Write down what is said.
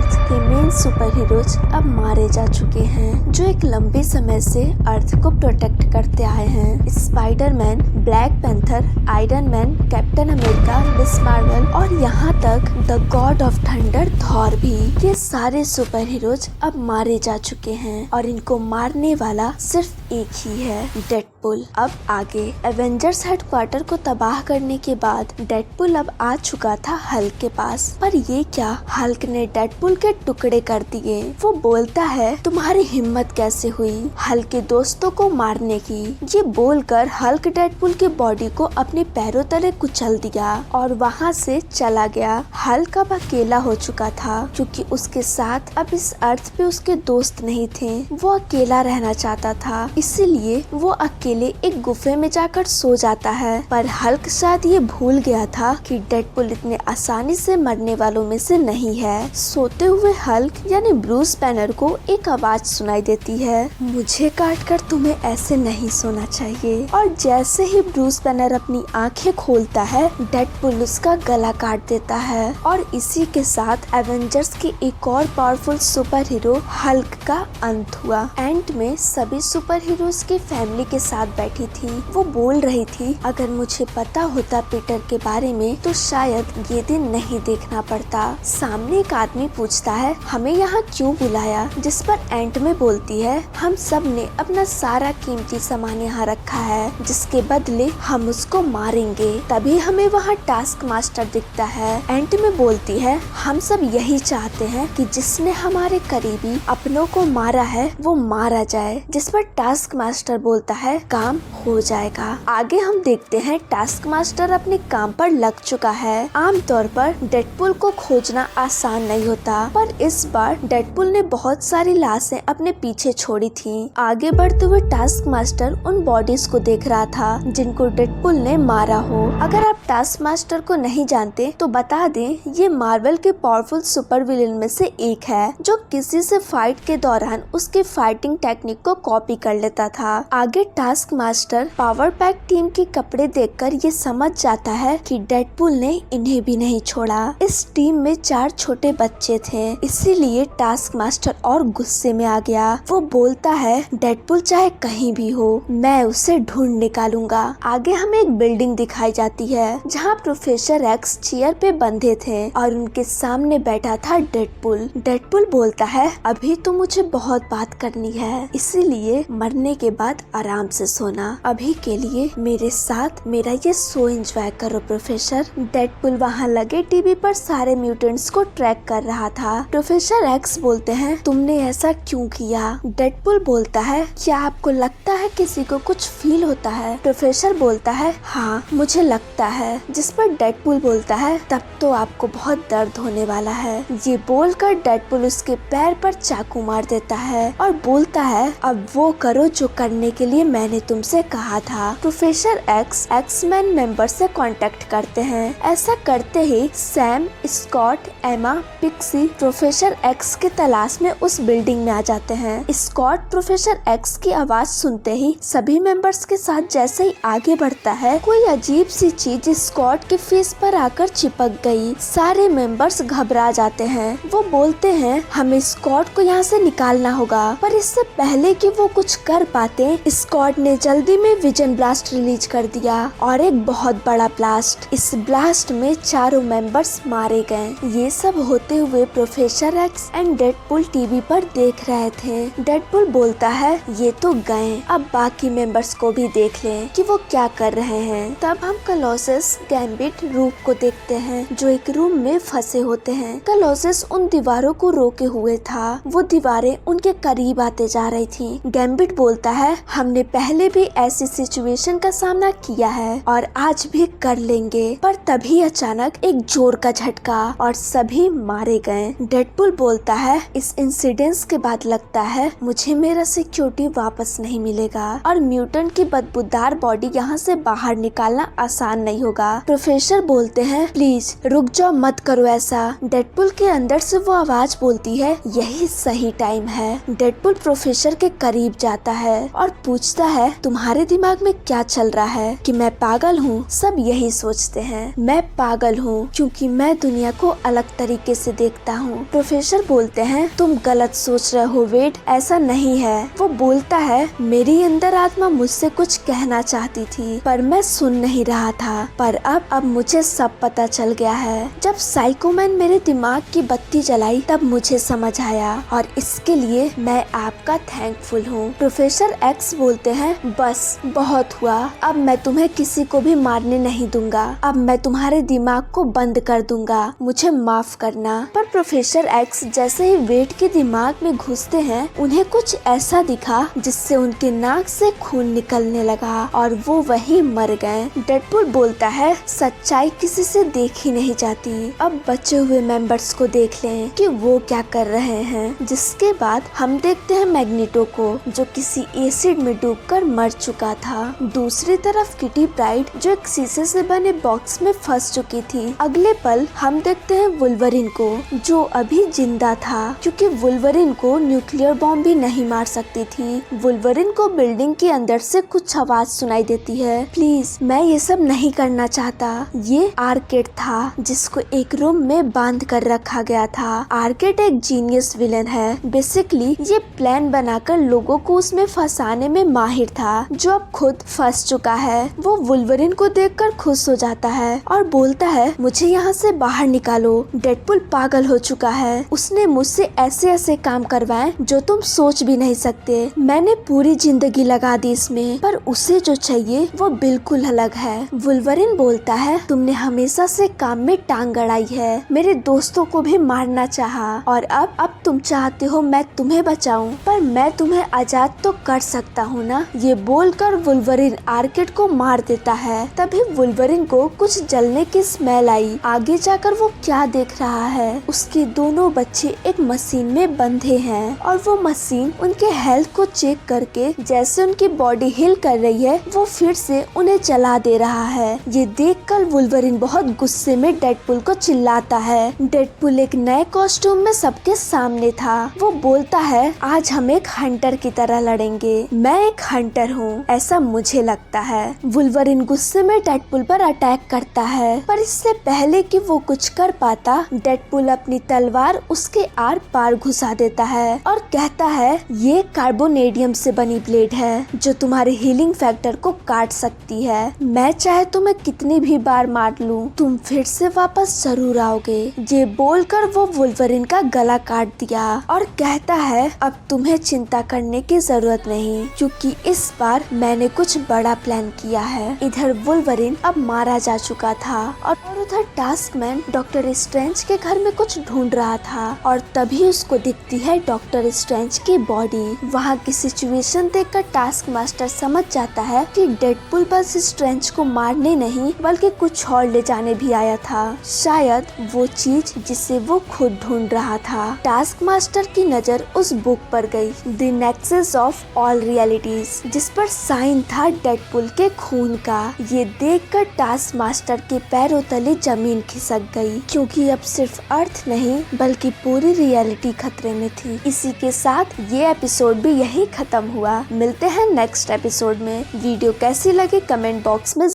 अर्थ के main super heroes अब मारे जा चुके हैं, जो एक लंबे समय से अर्थ को प्रोटेक्ट करते आए हैं। Spiderman, black panther, iron man, captain America, miss Marvel और यहाँ तक the God of thunder Thor भी। ये सारे सुपर हीरोज अब मारे जा चुके हैं और इनको मारने वाला सिर्फ एक ही है, डेडपुल। अब आगे एवेंजर्स हेडक्वार्टर को तबाह करने के बाद डेडपुल अब आ चुका था हल्क के पास। पर ये क्या, हल्क ने डेडपुल के टुकड़े कर दिए। वो बोलता है, तुम्हारी हिम्मत कैसे हुई हल्क के दोस्तों को मारने की। ये बोलकर हल्क डेडपुल की बॉडी को अपने पैरों तले कुचल दिया और वहाँ से चला गया। हल्क अब अकेला हो चुका था क्योंकि उसके साथ अब इस अर्थ पे उसके दोस्त नहीं थे। वो अकेला रहना चाहता था, इसीलिए वो अकेले एक गुफे में जाकर सो जाता है। पर हल्क शायद ये भूल गया था कि डेडपुल इतने आसानी से मरने वालों में से नहीं है। सोते हुए हल्क यानी ब्रूस बैनर को एक आवाज सुनाई देती है, मुझे काटकर तुम्हें ऐसे नहीं सोना चाहिए। और जैसे ही ब्रूस बैनर अपनी आंखें खोलता है, डेडपुल उसका गला काट देता है। और इसी के साथ एवेंजर्स की एक और पावरफुल सुपर हीरो हल्क का अंत हुआ। एंड में सभी सुपर हीरोज की फैमिली के साथ बैठी थी। वो बोल रही थी, अगर मुझे पता होता पीटर के बारे में तो शायद ये दिन नहीं देखना पड़ता। सामने एक आदमी पूछता है, हमें यहाँ क्यों बुलाया, जिस पर एंट में बोलती है, हम सब ने अपना सारा कीमती सामान यहाँ रखा है, जिसके बदले हम उसको मारेंगे। तभी हमें वहाँ टास्क मास्टर दिखता है। एंट में बोलती है, हम सब यही चाहते हैं कि जिसने हमारे करीबी अपनों को मारा है वो मारा जाए। जिस पर टास्क मास्टर बोलता है, काम हो जाएगा। आगे हम देखते हैं टास्क मास्टर अपने काम पर लग चुका है। आमतौर पर डेडपुल को खोजना आसान नहीं होता, पर इस बार डेडपुल ने बहुत सारी लाशें अपने पीछे छोड़ी थी। आगे बढ़ते हुए टास्क मास्टर उन बॉडीज को देख रहा था जिनको डेडपुल ने मारा हो। अगर आप टास्क मास्टर को नहीं जानते तो बता दें, ये मार्वल के पावरफुल सुपर विलेन में से एक है, जो किसी से फाइट के दौरान उसके फाइटिंग टेक्निक को कॉपी कर लेता था। आगे task master power pack team के कपड़े देखकर ये समझ जाता है कि डेडपुल ने इन्हें भी नहीं छोड़ा। इस टीम में 4 छोटे बच्चे थे, इसीलिए टास्क मास्टर और गुस्से में आ गया। वो बोलता है, डेडपुल चाहे कहीं भी हो, मैं उसे ढूंढ निकालूंगा। आगे हमें एक बिल्डिंग दिखाई जाती है जहाँ प्रोफेसर एक्स चेयर पे बंधे थे और उनके सामने बैठा था डेडपुल। डेडपुल बोलता है, अभी तो मुझे बहुत बात करनी है, इसीलिए मरने के बाद आराम से सोना। अभी के लिए मेरे साथ मेरा ये शो एंजॉय करो प्रोफेसर। डेडपुल वहाँ लगे टीवी पर सारे म्यूटेंट्स को ट्रैक कर रहा था। प्रोफेसर एक्स बोलते हैं, तुमने ऐसा क्यों किया? डेडपुल बोलता है, क्या आपको लगता है किसी को कुछ फील होता है? प्रोफेसर बोलता है, हाँ मुझे लगता है। जिस पर डेडपुल बोलता है, तब तो आपको बहुत दर्द होने वाला है। ये बोलकर डेडपुल उसके पैर पर चाकू मार देता है और बोलता है, अब वो करो जो करने के लिए मैंने तुमसे कहा था। प्रोफेसर एक्स-मैन मेंबर से कांटेक्ट करते हैं। ऐसा करते ही सैम, स्कॉट, एमा, पिक्सी प्रोफेसर एक्स की तलाश में उस बिल्डिंग में आ जाते हैं। स्कॉट प्रोफेसर एक्स की आवाज सुनते ही सभी मेंबर्स के साथ जैसे ही आगे बढ़ता है, कोई अजीब सी चीज स्कॉट के फेस पर आकर चिपक गई। सारे मेंबर्स घबरा जाते हैं। वो बोलते हैं, हमें स्कॉट को यहाँ से निकालना होगा। पर इससे पहले कि वो कुछ कर पाते, स्कॉट ने जल्दी में विजन ब्लास्ट रिलीज कर दिया और एक बहुत बड़ा ब्लास्ट। इस ब्लास्ट में चारों मेंबर्स मारे गए। ये सब होते हुए professor x and Deadpool TV पर देख रहे थे। डेडपुल बोलता है, ये तो गए, अब बाकी मेंबर्स को भी देख लें कि वो क्या कर रहे हैं। तब हम कलोसस, गैम्बिट, रूक को देखते हैं जो एक रूम में फंसे होते हैं। कलोसस उन दीवारों को रोके हुए था। वो दीवारें उनके करीब आते जा रही थी। गैम्बिट बोलता है, हमने पहले भी ऐसी सिचुएशन का सामना किया है और आज भी कर लेंगे। पर तभी अचानक एक जोर का झटका और सभी मारे गए। डेडपुल बोलता है, इस इंसिडेंस के बाद लगता है मुझे मेरा सिक्योरिटी वापस नहीं मिलेगा और म्यूटेंट की बदबूदार बॉडी यहाँ से बाहर निकालना आसान नहीं होगा। प्रोफेसर बोलते हैं, प्लीज रुक जाओ, मत करो ऐसा। डेडपुल के अंदर से वो आवाज बोलती है, यही सही टाइम है। डेडपुल प्रोफेसर के करीब जाता है और पूछता है, तुम्हारे दिमाग में क्या चल रहा है कि मैं पागल हूँ? सब यही सोचते हैं, मैं पागल हूँ क्योंकि मैं दुनिया को अलग तरीके से देखता हूँ। प्रोफेसर बोलते हैं तुम गलत सोच रहे हो वेड, ऐसा नहीं है। वो बोलता है मेरी अंदर आत्मा मुझसे कुछ कहना चाहती थी पर मैं सुन नहीं रहा था, पर अब मुझे सब पता चल गया है। जब साइकोमैन मेरे दिमाग की बत्ती जलाई तब मुझे समझ आया और इसके लिए मैं आपका थैंकफुल हूँ। प्रोफेसर एक्स बोलते हैं बस बहुत हुआ, अब मैं तुम्हें किसी को भी मारने नहीं दूंगा, अब मैं तुम्हारे दिमाग को बंद कर दूंगा, मुझे माफ करना। पर प्रोफेसर एक्स जैसे ही वेड के दिमाग में घुसते हैं उन्हें कुछ ऐसा दिखा जिससे उनके नाक से खून निकलने लगा और वो वहीं मर गए। डेडपूल बोलता है सच्चाई किसी से देखी नहीं जाती, अब बचे हुए मेंबर्स को देख लें कि वो क्या कर रहे हैं। जिसके बाद हम देखते हैं मैग्नेटो को जो किसी एसिड में डूबकर मर चुका था। दूसरी तरफ किटी प्राइड जो एक शीशे से बने बॉक्स में फंस चुकी थी। अगले पल हम देखते हैं वुल्वरिन को जो अभी जिंदा था क्योंकि वुल्वरिन को न्यूक्लियर बॉम्ब भी नहीं मार सकती थी। वुल्वरिन को बिल्डिंग के अंदर से कुछ आवाज सुनाई देती है, प्लीज मैं ये सब नहीं करना चाहता। ये आर्केड था जिसको एक रूम में बांध कर रखा गया था। आर्केड एक जीनियस विलन है। बेसिकली ये प्लान बनाकर लोगों को उसमें फंसाने में माहिर था जो अब खुद फंस चुका है। वो वुल्वरिन को देखकर खुश हो जाता है और बोलता है मुझे यहाँ से बाहर निकालो। डेडपूल पागल हो चुका है, उसने मुझसे ऐसे ऐसे काम करवाए जो तुम सोच भी नहीं सकते। मैंने पूरी जिंदगी लगा दी इसमें पर उसे जो चाहिए वो बिल्कुल अलग है। वुल्वरिन बोलता है तुमने हमेशा से काम में टांग अड़ाई है, मेरे दोस्तों को भी मारना चाहा और अब तुम चाहते हो मैं तुम्हें बचाऊं, पर मैं तुम्हें आजाद तो कर सकता हूँ ना। ये बोलकर वुल्वरिन आर्केड को मार देता है। तभी वुल्वरिन को कुछ जलने की स्मेल आई। आगे जाकर वो क्या देख रहा है, उसके दोनों बच्चे एक मशीन में बंधे हैं और वो मशीन उनके हेल्थ को चेक करके जैसे उनकी बॉडी हिल कर रही है वो फिर से उन्हें जला दे रहा है। ये देखकर वुल्वरिन बहुत गुस्से में डेडपूल को चिल्लाता है। डेडपूल एक नए कॉस्ट्यूम में सबके सामने था। वो बोलता है आज हम एक हंटर की तरह लड़ेंगे, मैं एक हंटर हूँ ऐसा मुझे लगता है। वुल्वरिन गुस्से में डेडपूल पर अटैक करता है पर इससे पहले कि वो कुछ कर पाता डेडपूल अपनी तलवार उसके आर पार घुसा देता है और कहता है ये कार्बोनेडियम से बनी ब्लेड है जो तुम्हारे हीलिंग फैक्टर को काट सकती है। मैं चाहे तुम्हें कितनी भी बार मार लूं, तुम फिर से वापस जरूर आओगे। ये बोलकर वो वुल्वरिन का गला काट दिया और कहता है अब तुम्हें चिंता करने की जरूरत नहीं क्योंकि इस बार मैंने कुछ बड़ा प्लान किया है। इधर वुल्वरिन अब मारा जा चुका था और उधर टास्कमैन डॉक्टर स्ट्रेंज के घर में कुछ ढूंढ रहा था और तभी उसको दिखती है डॉक्टर स्ट्रेंज की बॉडी। वहाँ की सिचुएशन देखकर टास्क मास्टर समझ जाता है कि डेडपूल बस स्ट्रेंज को मारने नहीं बल्कि कुछ और ले जाने भी आया था, शायद वो चीज जिसे वो खुद ढूंढ रहा था। टास्क मास्टर की नजर उस बुक पर गई, the nexus of all realities, जिस पर साइन था डेडपूल के खून का। ये देखकर टास्क मास्टर के पैरों तले जमीन खिसक गई क्योंकि अब सिर्फ अर्थ नहीं बल्कि पूरी रियलिटी खतरे में थी। इसी के साथ ये एपिसोड भी यही खत्म हुआ। मिलते हैं नेक्स्ट एपिसोड में। वीडियो कैसी लगी कमेंट बॉक्स में